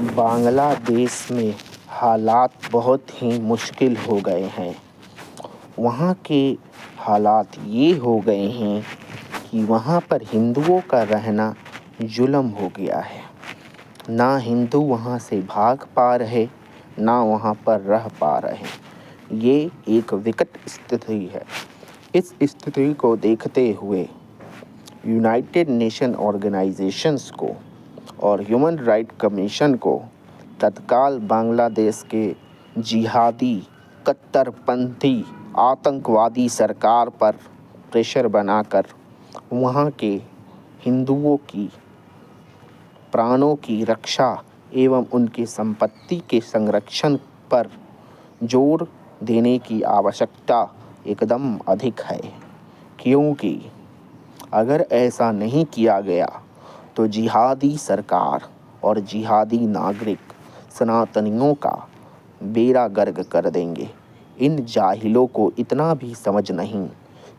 बांग्लादेश में हालात बहुत ही मुश्किल हो गए हैं। वहाँ के हालात ये हो गए हैं कि वहाँ पर हिंदुओं का रहना जुल्म हो गया है। ना हिंदू वहाँ से भाग पा रहे, ना वहाँ पर रह पा रहे। ये एक विकट स्थिति है। इस स्थिति को देखते हुए यूनाइटेड नेशन ऑर्गेनाइजेशंस को और ह्यूमन राइट कमीशन को तत्काल बांग्लादेश के जिहादी कट्टरपंथी आतंकवादी सरकार पर प्रेशर बनाकर वहाँ के हिंदुओं की प्राणों की रक्षा एवं उनकी संपत्ति के संरक्षण पर जोर देने की आवश्यकता एकदम अधिक है, क्योंकि अगर ऐसा नहीं किया गया तो जिहादी सरकार और जिहादी नागरिक सनातनियों का बेड़ा गर्क कर देंगे। इन जाहिलों को इतना भी समझ नहीं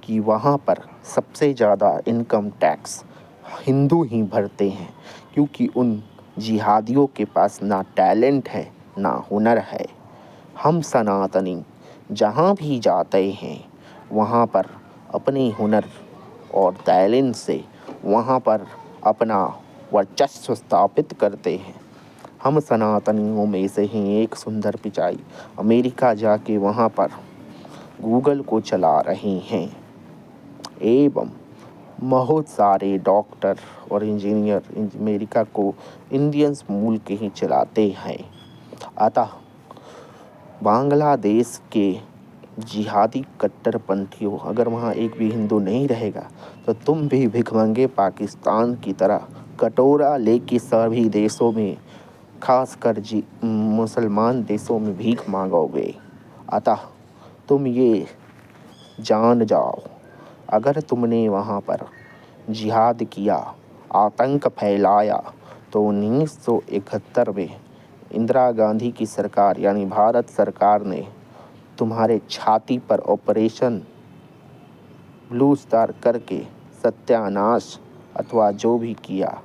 कि वहाँ पर सबसे ज़्यादा इनकम टैक्स हिंदू ही भरते हैं, क्योंकि उन जिहादियों के पास ना टैलेंट है ना हुनर है। हम सनातनी जहाँ भी जाते हैं वहाँ पर अपने हुनर और टैलेंट से वहाँ पर अपना वर्चस्व स्थापित करते हैं। हम सनातनियों में से ही एक सुंदर पिचाई अमेरिका जाके वहाँ पर गूगल को चला रहे हैं एवं बहुत सारे डॉक्टर और इंजीनियर अमेरिका को इंडियंस मूल के ही चलाते हैं। अतः बांग्लादेश के जिहादी कट्टरपंथियों, अगर वहाँ एक भी हिंदू नहीं रहेगा तो तुम भी भिखमंगे पाकिस्तान की तरह कटोरा लेके सभी देशों में, खासकर मुसलमान देशों में भीख मांगोगे। अतः तुम ये जान जाओ, अगर तुमने वहाँ पर जिहाद किया, आतंक फैलाया, तो 1971 में इंदिरा गांधी की सरकार यानी भारत सरकार ने तुम्हारे छाती पर ऑपरेशन ब्लू स्टार करके सत्यानाश अथवा जो भी किया,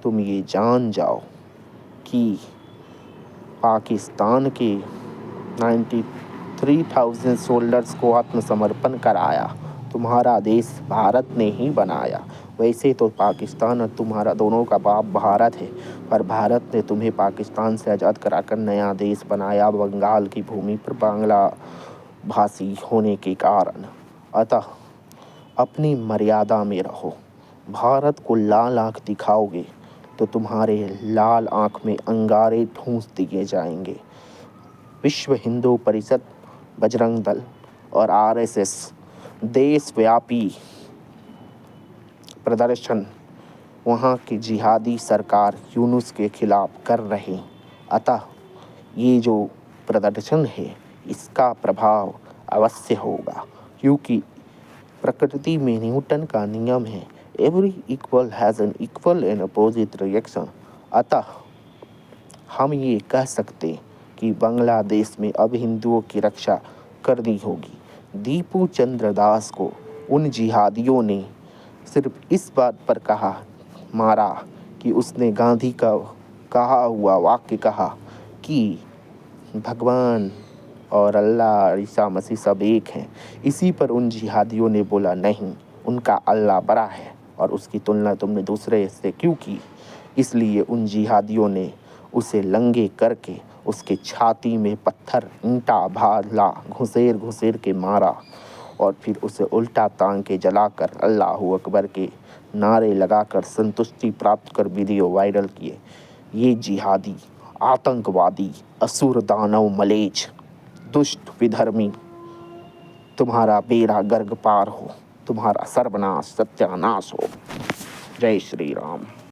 तुम ये जान जाओ कि पाकिस्तान के 93,000 सोल्जर्स को आत्मसमर्पण कराया तुम्हारा देश भारत ने ही बनाया। वैसे तो पाकिस्तान और तुम्हारा दोनों का बाप भारत है, पर भारत ने तुम्हें पाकिस्तान से आज़ाद कराकर नया देश बनाया बंगाल की भूमि पर बांग्ला भाषी होने के कारण। अतः अपनी मर्यादा में रहो। भारत को लाल आँख दिखाओगे तो तुम्हारे लाल आँख में अंगारे ठूंस दिए जाएंगे। विश्व हिंदू परिषद, बजरंग दल और आरएसएस देशव्यापी प्रदर्शन वहाँ की जिहादी सरकार यूनुस के खिलाफ कर रहे। अतः ये जो प्रदर्शन है इसका प्रभाव अवश्य होगा, क्योंकि प्रकृति में न्यूटन का नियम है, every equal has an equal and opposite reaction. अतः हम ये कह सकते कि बांग्लादेश में अब हिंदुओं की रक्षा करनी होगी। दीपू चंद्र दास को उन जिहादियों ने सिर्फ इस बात पर मारा कि उसने गांधी का कहा हुआ वाक्य कहा कि भगवान और अल्लाह ईसा मसीह सब एक हैं। इसी पर उन जिहादियों ने बोला नहीं, उनका अल्लाह बड़ा है और उसकी तुलना तुमने दूसरे से क्यों की। इसलिए उन जिहादियों ने उसे लंगे करके उसके छाती में पत्थर ईंटा भाला घुसेर के मारा और फिर उसे उल्टा टांग के जलाकर अल्लाहू अकबर के नारे लगाकर संतुष्टि प्राप्त कर वीडियो वायरल किए। ये जिहादी आतंकवादी असुर दानव मलेच्छ दुष्ट विधर्मी तुम्हारा बेड़ा गर्क पार हो, तुम्हारा सर्वनाश सत्यानाश हो। जय श्री राम।